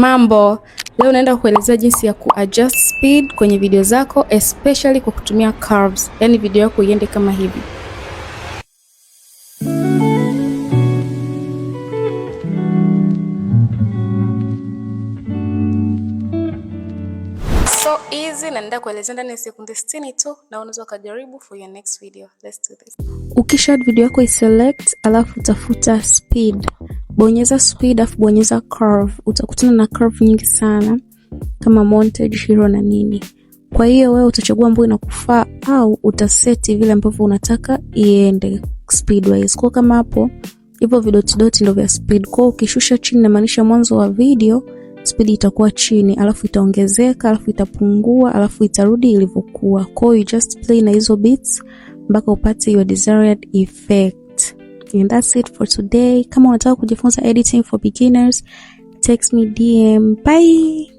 Mambo, leo naenda kuelezea jinsi ya kuadjust speed kwenye video zako, especially kwa kutumia curves. Yani video yako iende kama hivi. So easy, na naenda kuelezea ndani ya sekunde 60 tu, na unaweza kujaribu for your next video. Let's do this. Ukisha video yako iselect, alafu utafuta speed. Bonyeza speed afu bonyeza curve. Utakutana na curve nyingi sana kama montage, hero na nini. Kwa hiyo wewe utachagua ambayo inakufaa au utaseti vile ambavyo unataka iende speed wise. Kwa kama hapo hivyo vidoti ndio vya speed. Kwa ukishusha chini na maanisha mwanzo wa video speed itakuwa chini, alafu itaongezeka, alafu itapungua, alafu itarudi ilivyokuwa. Kwa hiyo you just play na hizo beats mpaka upate your desired effect. And that's it for today. Kama unataka kujifunza editing for beginners, text me DM. Bye.